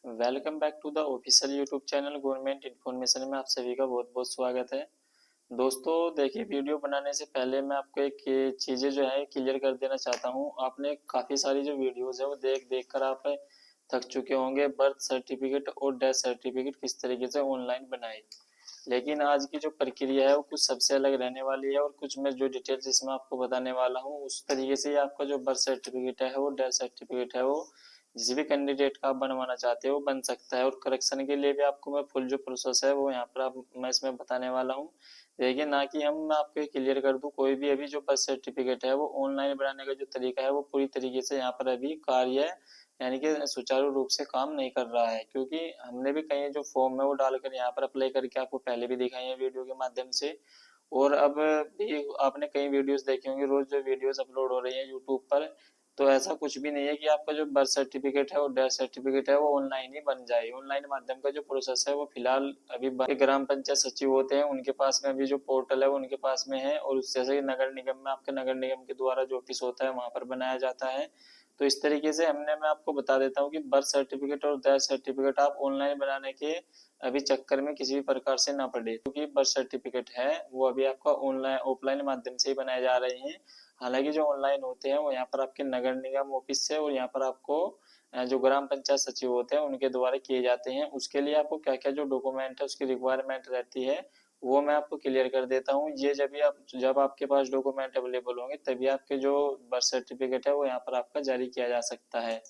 Welcome back to the official YouTube channel government information में आप सभी का बहुत बहुत स्वागत है। दोस्तों देखिए, वीडियो बनाने से पहले मैं आपको एक चीज़ें जो है क्लियर कर देना चाहता हूँ। आपने काफ़ी सारी जो वीडियोस है वो देख देख कर आप थक चुके होंगे। बर्थ सर्टिफिकेट और डेथ सर्टिफिकेट किस तरीके से ऑनलाइन बनाए, लेकिन आज की जो प्रक्रिया है वो कुछ सबसे अलग रहने वाली है और कुछ मैं जो डिटेल्स इसमें आपको बताने वाला हूँ उस तरीके से आपका जो बर्थ सर्टिफिकेट है वो डेथ सर्टिफिकेट है वो जिस भी कैंडिडेट का आप बनवाना चाहते हो वो बन सकता है। और करेक्शन के लिए भी आपको मैं फुल जो प्रोसेस है वो यहाँ पर मैं इसमें बताने वाला हूँ। देखिए, ना कि मैं आपको ये क्लियर कर दूं, कोई भी अभी जो बर्थ सर्टिफिकेट है वो ऑनलाइन बनाने का जो तरीका है वो पूरी तरीके से यहाँ पर अभी कार्य यानी कि सुचारू रूप से काम नहीं कर रहा है, क्योंकि हमने भी कई जो फॉर्म है वो डालकर यहाँ पर अप्लाई करके आपको पहले भी दिखाई है वीडियो के माध्यम से। और अब भी आपने कई वीडियोस देखे होंगे, रोज जो वीडियोस अपलोड हो रही हैं यूट्यूब पर। तो ऐसा कुछ भी नहीं है कि आपका जो बर्थ सर्टिफिकेट है और डेथ सर्टिफिकेट है वो ऑनलाइन ही बन जाए। ऑनलाइन माध्यम का जो प्रोसेस है वो फिलहाल अभी ग्राम पंचायत सचिव होते हैं उनके पास में अभी जो पोर्टल है वो उनके पास में है, और जैसे नगर निगम में आपके नगर निगम के द्वारा जो ऑफिस होता है वहां पर बनाया जाता है। तो इस तरीके से मैं आपको बता देता हूँ कि बर्थ सर्टिफिकेट और डेथ सर्टिफिकेट आप ऑनलाइन बनाने के अभी चक्कर में किसी भी प्रकार से ना पड़े, क्योंकि बर्थ सर्टिफिकेट है वो अभी आपका ऑनलाइन ऑफलाइन माध्यम से ही बनाए जा रहे हैं। हालांकि जो ऑनलाइन होते हैं वो यहाँ पर आपके नगर निगम ऑफिस से और यहाँ पर आपको जो ग्राम पंचायत सचिव होते हैं उनके द्वारा किए जाते हैं। उसके लिए आपको क्या क्या जो डॉक्यूमेंट है उसकी रिक्वायरमेंट रहती है वो मैं आपको क्लियर कर देता हूँ। ये जब आपके पास डॉक्यूमेंट अवेलेबल होंगे तभी आपके जो बर्थ सर्टिफिकेट है वो यहाँ पर आपका जारी किया जा सकता है।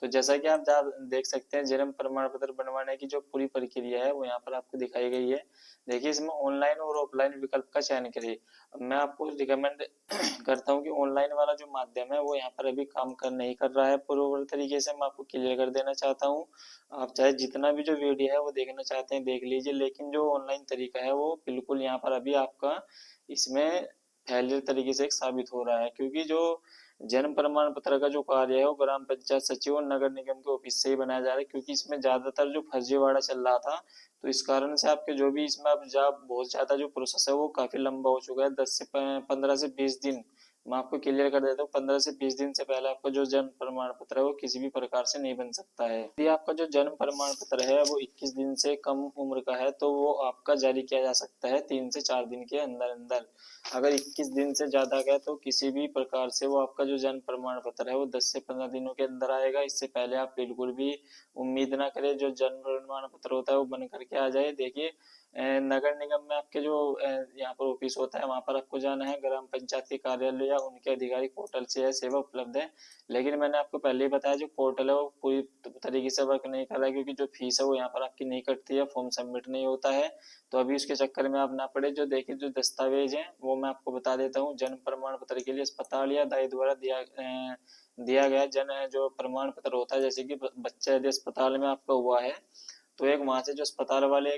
तो जैसा कि आप देख सकते हैं, जन्म प्रमाण पत्र बनवाने की जो पूरी प्रक्रिया है वो यहाँ पर आपको दिखाई गई है। देखिए, इसमें ऑनलाइन और ऑफलाइन विकल्प का चयन करें। मैं आपको रिकमेंड करता हूँ कि ऑनलाइन वाला जो माध्यम है वो यहाँ पर अभी काम कर नहीं कर रहा है पूर्ण तरीके से। मैं आपको क्लियर कर देना चाहता हूँ। आप चाहे जितना भी जो वीडियो है वो देखना चाहते हैं देख लीजिए, लेकिन जो ऑनलाइन तरीका है वो बिल्कुल यहाँ पर अभी आपका इसमें फेलियर तरीके से एक साबित हो रहा है, क्योंकि जो जन्म प्रमाण पत्र का जो कार्य है वो ग्राम पंचायत सचिव और नगर निगम के ऑफिस से ही बनाया जा रहा है, क्योंकि इसमें ज्यादातर जो फर्जीवाड़ा चल रहा था। तो इस कारण से आपके जो भी इसमें अब जब बहुत ज्यादा जो प्रोसेस है वो काफी लंबा हो चुका है। 15 से 20 दिन मैं आपको क्लियर कर देता हूँ। 15 से 20 दिन से पहले आपका जो जन्म प्रमाण पत्र है वो किसी भी प्रकार से नहीं बन सकता है। यदि आपका जो जन्म प्रमाण पत्र है वो 21 दिन से कम उम्र का है तो वो आपका जारी किया जा सकता है 3 से 4 दिन के अंदर अंदर। अगर 21 दिन से ज्यादा का है तो किसी भी प्रकार से वो आपका जो जन्म प्रमाण पत्र है वो 10 से 15 दिनों के अंदर आएगा। इससे पहले आप बिल्कुल भी उम्मीद ना करें जो जन्म प्रमाण पत्र होता है वो बन करके आ जाए। देखिए, नगर निगम में आपके जो यहाँ पर ऑफिस होता है वहां पर आपको जाना है, ग्राम पंचायत के कार्यालय या उनके आधिकारिक पोर्टल से यह सेवा उपलब्ध है। लेकिन मैंने आपको पहले ही बताया जो पोर्टल है वो पूरी तरीके से वर्क नहीं कर रहा है, क्योंकि जो फीस है वो यहाँ पर आपकी नहीं कटती है, फॉर्म सबमिट नहीं होता है। तो अभी उसके चक्कर में आप ना पड़े। जो देखिए, जो दस्तावेज हैं वो मैं आपको बता देता हूँ। जन्म प्रमाण पत्र के लिए अस्पताल या दाई द्वारा दिया गया जन जो प्रमाण पत्र होता है, जैसे कि बच्चा यदि अस्पताल में आपका हुआ है तो एक वहां से जो अस्पताल वाले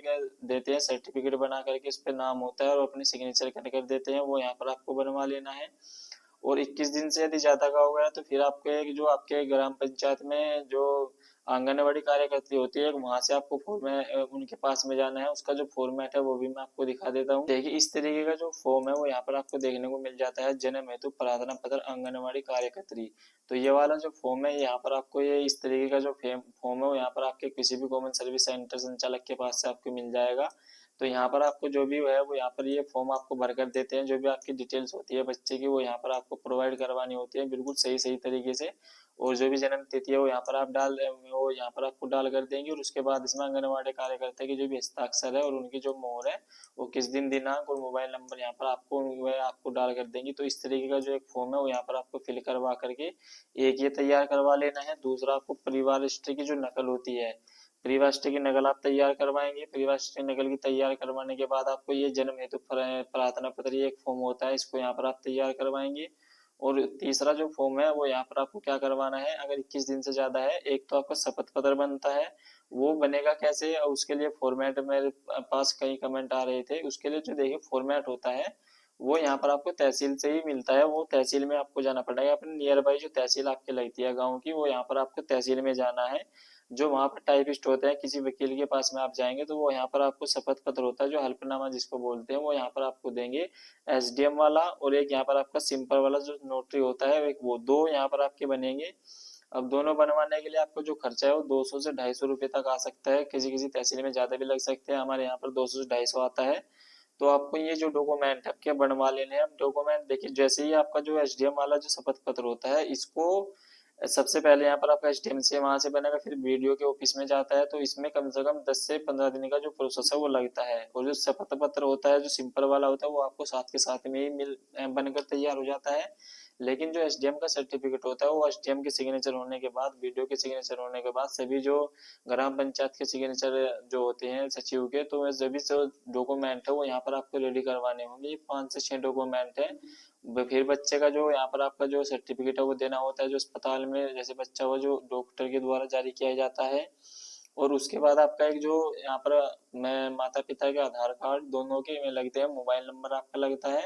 देते हैं सर्टिफिकेट बना करके, उस पर नाम होता है और अपनी सिग्नेचर कर देते हैं, वो यहाँ पर आपको बनवा लेना है। और 21 दिन से यदि ज्यादा का हो गया तो फिर आपको एक जो आपके ग्राम पंचायत में जो आंगनवाड़ी कार्यकर्त्री होती है वहां से आपको फॉर्म उनके पास में जाना है। उसका जो फॉर्मेट है वो भी मैं आपको दिखा देता हूँ। देखिए, इस तरीके का जो फॉर्म है वो यहाँ पर आपको देखने को मिल जाता है, जन्म हेतु प्रार्थना पत्र आंगनवाड़ी कार्यकर्त्री। तो ये वाला जो फॉर्म है यहाँ पर आपको ये इस तरीके का जो फॉर्म है वो यहाँ पर आपके किसी भी कॉमन सर्विस सेंटर संचालक के पास से आपको मिल जाएगा। तो यहाँ पर आपको जो भी है वो यहाँ पर ये फॉर्म आपको भर कर देते हैं। जो भी आपकी डिटेल्स होती है बच्चे की वो यहाँ पर आपको प्रोवाइड करवानी होती है बिल्कुल सही सही तरीके से। और जो भी जन्म तिथि है वो यहाँ पर आप वो यहाँ पर आपको डाल कर देंगे, और उसके बाद इसमें आंगनवाड़ी कार्यकर्ता की जो भी हस्ताक्षर है और उनकी जो मोहर है वो किस दिन दिनांक और मोबाइल नंबर यहाँ पर आपको वह आपको डाल कर देंगी। तो इस तरीके का जो एक फॉर्म है वो यहाँ पर आपको फिल करवा करके एक ये तैयार करवा लेना है। दूसरा, आपको परिवार हिस्ट्री की जो नकल होती है, परिवार की नकल आप तैयार करवाएंगे। परिवार की नकल की तैयार करवाने के बाद आपको ये जन्म हेतु प्रार्थना पत्र एक फॉर्म होता है, इसको यहाँ पर आप तैयार करवाएंगे। और तीसरा जो फॉर्म है वो यहाँ पर आपको क्या करवाना है, अगर 21 दिन से ज्यादा है, एक तो आपका शपथ पत्र बनता है। वो बनेगा कैसे, और उसके लिए फॉर्मेट मेरे पास कई कमेंट आ रहे थे, उसके लिए जो देखिए फॉर्मेट होता है वो यहाँ पर आपको तहसील से ही मिलता है। वो तहसील में आपको जाना पड़ेगा, अपने नियर बाई जो तहसील आपकी लगती है गाँव की, वो यहाँ पर आपको तहसील में जाना है। जो वहां पर टाइपिस्ट होते हैं, किसी वकील के पास में आप जाएंगे तो वो यहाँ पर आपको शपथ पत्र होता है जो हल्फनामा जिसको बोलते हैं वो यहाँ पर आपको देंगे, एसडीएम वाला। और एक यहाँ पर आपका सिंपल वाला जो नोटरी होता है, एक वो दो यहाँ पर आपके बनेंगे। अब दोनों बनवाने के लिए आपको जो खर्चा है वो 200 से 250 रुपये तक आ सकता है, किसी किसी तहसील में ज़्यादा भी लग सकते हैं, हमारे यहाँ पर 200 से 250 आता है। तो आपको ये जो डॉक्यूमेंट आपके बनवा लेने हैं। डॉक्यूमेंट देखिए, जैसे ही आपका जो एसडीएम वाला जो शपथ पत्र होता है, इसको सबसे पहले यहाँ पर आपका एसडीएम से वहां से बनेगा, फिर वीडियो के ऑफिस में जाता है, तो इसमें कम से कम 10 से 15 दिन का जो प्रोसेस है वो लगता है। और जो शपथ पत्र होता है जो सिंपल वाला होता है वो आपको साथ के साथ में ही बनकर तैयार हो जाता है। लेकिन जो एसडीएम का सर्टिफिकेट होता है वो एसडीएम के सिग्नेचर होने के बाद, वीडियो के सिग्नेचर होने के बाद, सभी जो ग्राम पंचायत के सिग्नेचर जो होते हैं सचिव के, तो वह सभी जो डॉक्यूमेंट है वो यहाँ पर आपको रेडी करवाने होंगे। ये 5 से 6 डॉक्यूमेंट है। फिर बच्चे का जो यहाँ पर आपका जो सर्टिफिकेट है वो देना होता है, जो अस्पताल में जैसे बच्चा हो जो डॉक्टर के द्वारा जारी किया जाता है। और उसके बाद आपका एक जो यहाँ पर मैं माता पिता के आधार कार्ड दोनों के में लगते हैं, मोबाइल नंबर आपका लगता है,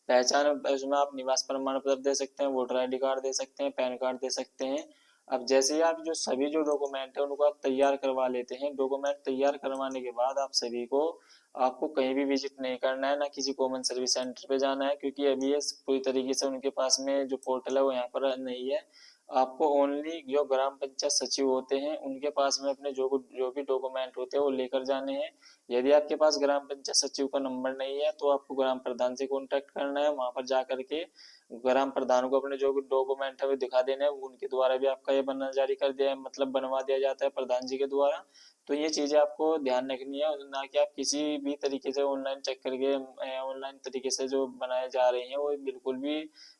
पहचान, उसमें आप निवास प्रमाण पत्र दे सकते हैं, वोटर आईडी कार्ड दे सकते हैं, पैन कार्ड दे सकते हैं। अब जैसे ही आप जो सभी जो डॉक्यूमेंट है उनको आप तैयार करवा लेते हैं, डॉक्यूमेंट तैयार करवाने के बाद आप सभी को, आपको कहीं भी विजिट नहीं करना है, ना किसी कॉमन सर्विस सेंटर पे जाना है, क्योंकि अभी ये पूरी तरीके से उनके पास में जो पोर्टल है वो यहाँ पर नहीं है। आपको ओनली जो ग्राम पंचायत सचिव होते हैं उनके पास में अपने जो भी डॉक्यूमेंट होते हैं वो लेकर जाने हैं। यदि आपके पास ग्राम पंचायत सचिव का नंबर नहीं है तो आपको ग्राम प्रधान से कांटेक्ट करना है, वहां पर जा करके ग्राम प्रधान को अपने जो भी डॉक्यूमेंट है वो दिखा देना है, उनके द्वारा भी आपका ये बनना जारी कर दिया, मतलब बनवा दिया जाता है प्रधान जी के द्वारा। तो ये चीजें आपको ध्यान रखनी है, ना कि आप किसी भी तरीके से ऑनलाइन चेक करके ऑनलाइन तरीके से जो बनाए जा रहे हैं वो बिल्कुल भी,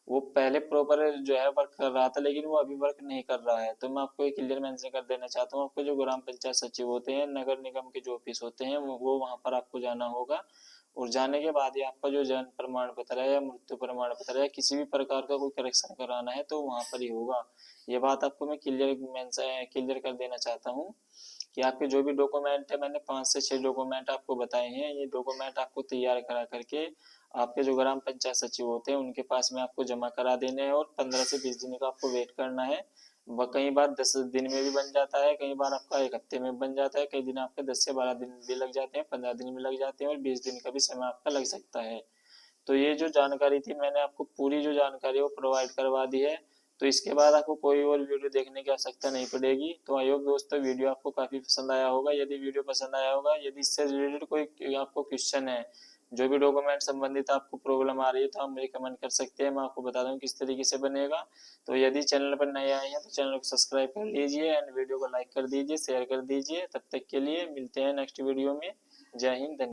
वो पहले प्रॉपर जो है वर्क कर रहा था लेकिन वो अभी वर्क नहीं कर रहा है। तो मैं आपको एक क्लियर मेंशन कर देना चाहता हूँ, आपको जो ग्राम पंचायत सचिव होते हैं, नगर निगम के जो ऑफिस होते हैं वो वहां पर आपको जाना होगा। और जाने के बाद ही आपका जो जन्म प्रमाण पत्र है या मृत्यु प्रमाण पत्र है, किसी भी प्रकार का कोई करेक्शन कराना है तो वहां पर ही होगा। ये बात आपको मैं क्लियर कर देना चाहता हूँ कि आपके जो भी डॉक्यूमेंट है, मैंने 5 से 6 डॉक्यूमेंट आपको बताए हैं, ये डॉक्यूमेंट आपको तैयार करा करके आपके जो ग्राम पंचायत सचिव होते हैं उनके पास में आपको जमा करा देने हैं, और 15 से 20 दिन का आपको वेट करना है। कई बार 10 दिन में भी बन जाता है, कई बार आपका एक हफ्ते में बन जाता है, कई दिन आपके 10 से 12 दिन भी लग जाते हैं, 15 दिन भी लग जाते हैं, और 20 दिन का भी समय आपका लग सकता है। तो ये जो जानकारी थी मैंने आपको पूरी जो जानकारी है वो प्रोवाइड करवा दी है। तो इसके बाद आपको कोई और वीडियो देखने की आवश्यकता नहीं पड़ेगी। तो आई होप दोस्तों वीडियो आपको काफी पसंद आया होगा। यदि वीडियो पसंद आया होगा, यदि इससे रिलेटेड कोई आपको क्वेश्चन है, जो भी डॉक्यूमेंट संबंधित आपको प्रॉब्लम आ रही है, तो आप मुझे कमेंट कर सकते हैं, मैं आपको बता दूं किस तरीके से बनेगा। तो यदि चैनल पर नए आए हैं तो चैनल को सब्सक्राइब कर लीजिए एंड वीडियो को लाइक कर दीजिए, शेयर कर दीजिए। तब तक के लिए मिलते हैं नेक्स्ट वीडियो में। जय हिंद, धन्यवाद।